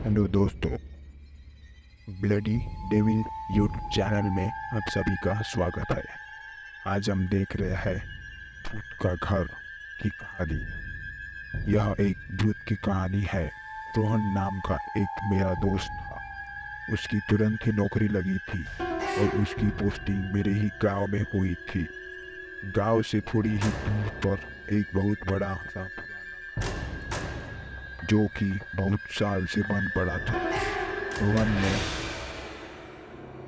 Hello दोस्तों, bloody devil YouTube channel में आप सभी का स्वागत है। आज हम देख रहे हैं भूत का घर की कहानी। यह एक भूत की कहानी है। रोहन नाम का एक मेरा दोस्त था। उसकी तुरंत ही नौकरी लगी थी और उसकी पोस्टिंग मेरे ही गांव में हुई थी। गांव से थोड़ी ही दूर पर एक बहुत बड़ा सा जो कि बहुत साल से बंद पड़ा था।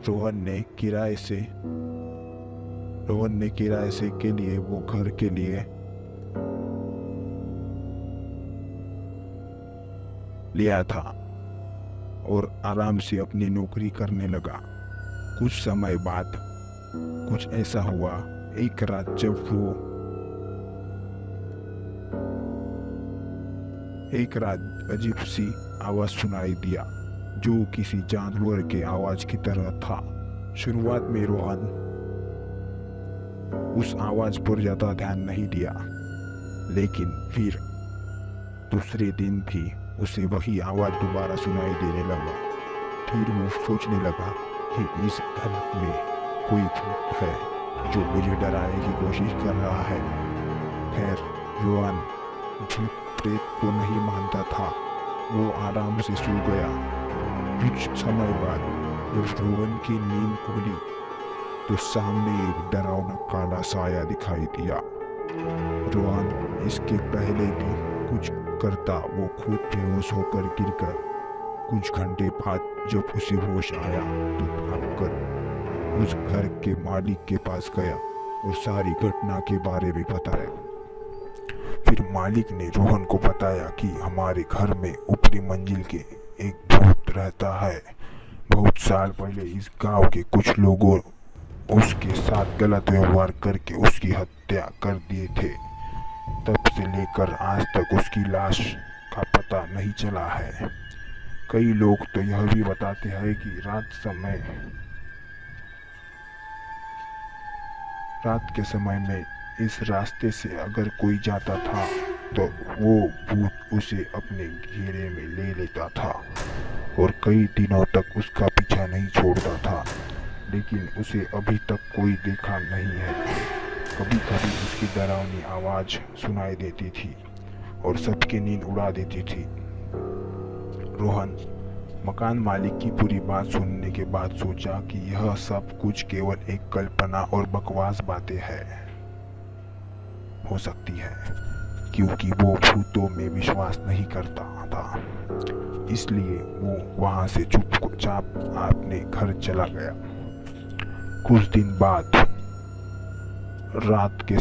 रोहन ने किराए से के लिए वो घर के लिए लिया था और आराम से अपनी नौकरी करने लगा। कुछ समय बाद कुछ ऐसा हुआ। एक रात अजीब सी आवाज सुनाई दिया जो किसी जानवर के आवाज की तरह था। शुरुआत में रोहन उस आवाज पर ज्यादा ध्यान नहीं दिया, लेकिन फिर दूसरे दिन भी उसे वही आवाज दोबारा सुनाई देने लगा। फिर वो सोचने लगा कि इस घर में कोई भूत है जो मुझे डराने की कोशिश कर रहा है। खैर, रोहन भूत प्रेत को नहीं मानता था। वो आराम से सो गया। कुछ समय बाद जब रोहन की नींद खुली तो सामने एक डरावना काला साया दिखाई दिया। रोहन इसके पहले भी कुछ करता वो खुद बेहोश होकर गिर गया। कुछ घंटे बाद जब उसे होश आया तो भागकर उस घर के मालिक के पास गया और सारी घटना के बारे में बताया। फिर मालिक ने रोहन को बताया कि हमारे घर में ऊपरी मंजिल के एक भूत रहता है। बहुत साल पहले इस गांव के कुछ लोगों उसके साथ गलत व्यवहार करके उसकी हत्या कर दिए थे। तब से लेकर आज तक उसकी लाश का पता नहीं चला है। कई लोग तो यह भी बताते हैं कि रात के समय में इस रास्ते से अगर कोई जाता था तो वो भूत उसे अपने घेरे में ले लेता था और कई दिनों तक उसका पीछा नहीं छोड़ता था। लेकिन उसे अभी तक कोई देखा नहीं है। कभी कभी उसकी डरावनी आवाज सुनाई देती थी और सबकी नींद उड़ा देती थी। रोहन मकान मालिक की पूरी बात सुनने के बाद सोचा कि यह सब कुछ केवल एक कल्पना और बकवास बातें हैं हो सकती है, क्योंकि वो भूतों में विश्वास नहीं करता था। इसलिए वो वहां से चुपचाप अपने घर चला गया। कुछ दिन बाद रात के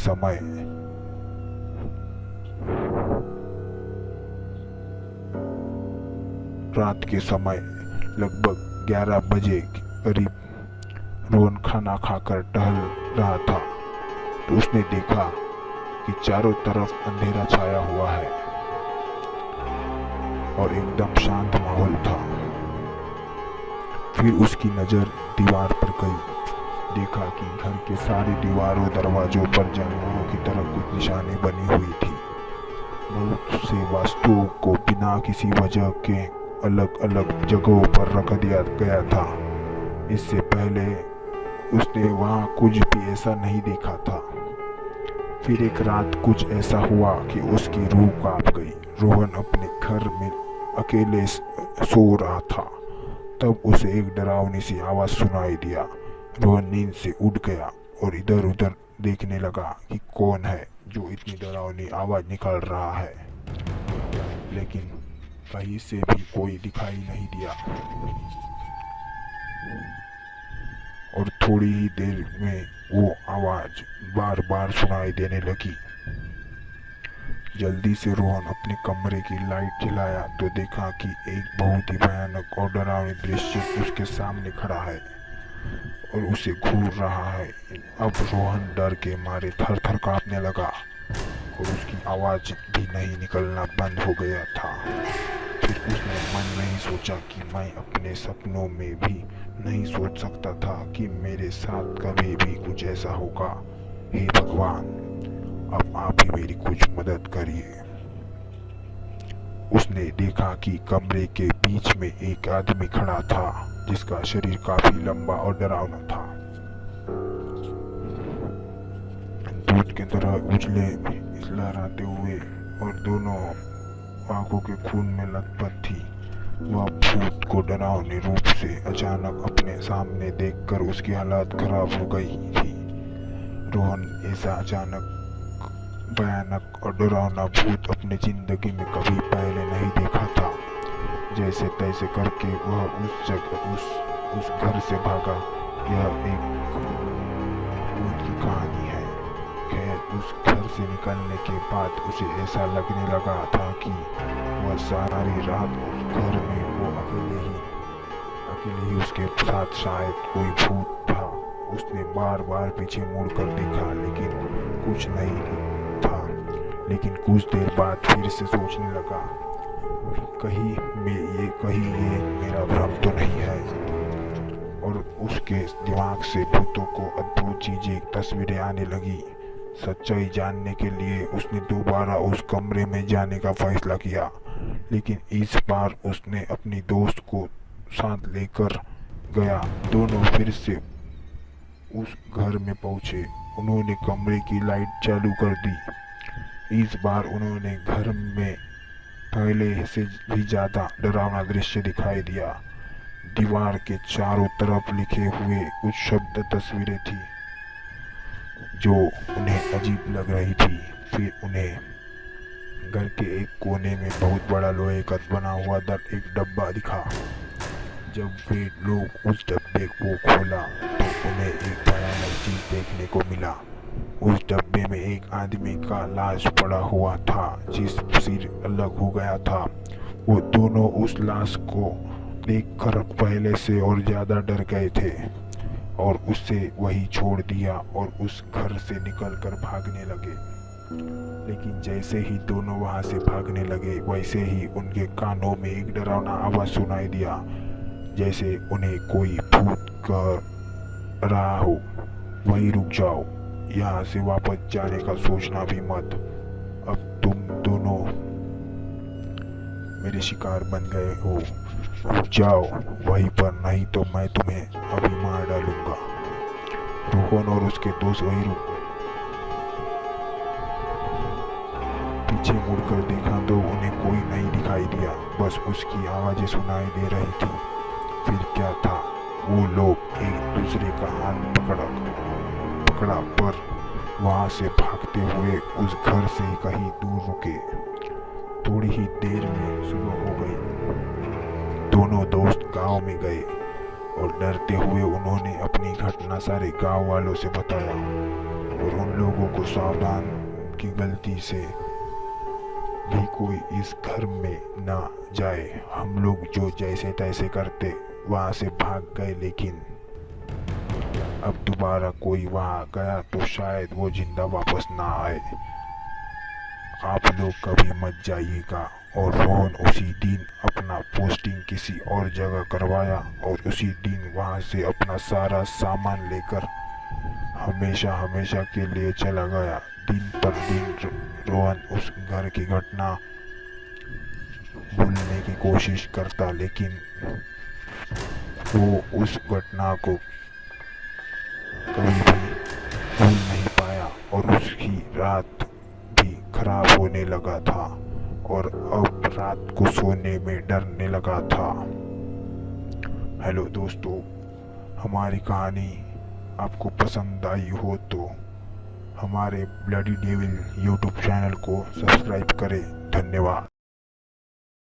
समय लगभग 11 बजे करीब रोहन खाना खाकर टहल रहा था तो उसने देखा कि चारों तरफ अंधेरा छाया हुआ है और एकदम शांत माहौल था। फिर उसकी नजर दीवार पर गई। देखा कि घर के सारी दीवारों दरवाजों पर जानवरों की तरह कुछ निशानें बनी हुई थी। बहुत से वस्तुओं को बिना किसी वजह के अलग अलग जगहों पर रख दिया गया था। इससे पहले उसने वहां कुछ भी ऐसा नहीं देखा था। फिर एक रात कुछ ऐसा हुआ कि उसकी रूह कांप गई। रोहन अपने घर में अकेले सो रहा था। तब उसे एक डरावनी सी आवाज सुनाई दिया। रोहन नींद से उठ गया और इधर उधर देखने लगा कि कौन है जो इतनी डरावनी आवाज निकाल रहा है, लेकिन कहीं से भी कोई दिखाई नहीं दिया। और थोड़ी ही देर में वो आवाज बार बार सुनाई देने लगी। जल्दी से रोहन अपने कमरे की लाइट जलाया तो देखा कि एक बहुत ही भयानक और डरावनी दृश्य उसके सामने खड़ा है और उसे घूर रहा है। अब रोहन डर के मारे थर थर कांपने लगा और उसकी आवाज भी नहीं निकलना बंद हो गया था। फिर उसने मन में ही सोचा कि मैं अपने सपनों में भी नहीं सोच सकता था कि मेरे साथ कभी भी कुछ ऐसा होगा। हे भगवान, अब आप ही मेरी कुछ मदद करिए। उसने देखा कि कमरे के बीच में एक आदमी खड़ा था जिसका शरीर काफी लंबा और डरावना था। दूध की तरह उछले लहराते हुए और दोनों आंखों के खून में लथपथ थी। वह भूत को डरावने रूप से अचानक अपने सामने देखकर उसकी हालत खराब हो गई थी। रोहन ऐसा अचानक भयानक और डरावना भूत अपनी जिंदगी में कभी पहले नहीं देखा था। जैसे तैसे करके वह उस घर से भागा। यह एक भूत की कहानी है। खैर, उस घर से निकलने के बाद उसे ऐसा लगने लगा था कि वह सारी रात उस घर में वो अकेले ही उसके साथ शायद कोई भूत था। उसने बार बार पीछे मुड़कर देखा लेकिन कुछ नहीं था। लेकिन कुछ देर बाद फिर से सोचने लगा, कहीं ये मेरा भ्रम तो नहीं है। और उसके दिमाग से भूतों को अद्भुत चीजें तस्वीरें आने लगी। सच्चाई जानने के लिए उसने दोबारा उस कमरे में जाने का फैसला किया। लेकिन इस बार उसने अपनी दोस्त को साथ लेकर गया। दोनों फिर से उस घर में पहुंचे। उन्होंने कमरे की लाइट चालू कर दी। इस बार उन्होंने घर में पहले से भी ज्यादा डरावना दृश्य दिखाई दिया। दीवार के चारों तरफ लिखे हुए कुछ शब्द तस्वीरें थी जो उन्हें अजीब लग रही थी। फिर उन्हें घर के एक कोने में बहुत बड़ा लोहे का बना हुआ एक डब्बा दिखा। जब वे लोग उस डब्बे को खोला तो उन्हें एक भयानक चीज देखने को मिला। उस डब्बे में एक आदमी का लाश पड़ा हुआ था जिस सिर अलग हो गया था। वो दोनों उस लाश को देखकर पहले से और ज्यादा डर गए थे और उसे वही छोड़ दिया और उस घर से निकलकर भागने लगे। लेकिन जैसे ही दोनों वहां से भागने लगे वैसे ही उनके कानों में एक डरावना आवाज सुनाई दिया, जैसे उन्हें कोई भूत कह रहा हो, वहीं रुक जाओ, यहाँ से वापस जाने का सोचना भी मत। अब तुम दोनों मेरे शिकार बन गए हो, रुक जाओ वहीं पर, नहीं तो मैं तुम्हें अभी मार डालूंगा। रोहन और उसके दोस्त वहीं रुक। पीछे मुड़कर देखा तो उन्हें कोई नहीं दिखाई दिया, बस उसकी आवाजें सुनाई दे रही थी। फिर क्या था, वो लोग एक दूसरे का हाथ पकड़ा पर वहां से भागते हुए उस घर से कहीं दूर रुके। थोड़ी ही देर में सुबह हो गई। दोनों दोस्त गांव में गए और डरते हुए उन्होंने अपनी घटना सारे गांव वालों से बताया और उन लोगों को सावधान की गलती से भी कोई इस घर में ना जाए। हम लोग जो जैसे तैसे करते वहां से भाग गए, लेकिन अब दोबारा कोई वहां गया तो शायद वो जिंदा वापस ना आए। आप लोग कभी मत जाइएगा। और रोहन उसी दिन अपना पोस्टिंग किसी और जगह करवाया और उसी दिन वहां से अपना सारा सामान लेकर हमेशा के लिए चला गया। दिन पर दिन रोहन उस घर की घटना भूलने की कोशिश करता, लेकिन वो उस घटना को कभी भी भूल नहीं पाया और उसकी रात भी खराब होने लगा था और अब रात को सोने में डरने लगा था। हेलो दोस्तों, हमारी कहानी आपको पसंद आई हो तो हमारे ब्लडी डेविल यूट्यूब चैनल को सब्सक्राइब करें। धन्यवाद।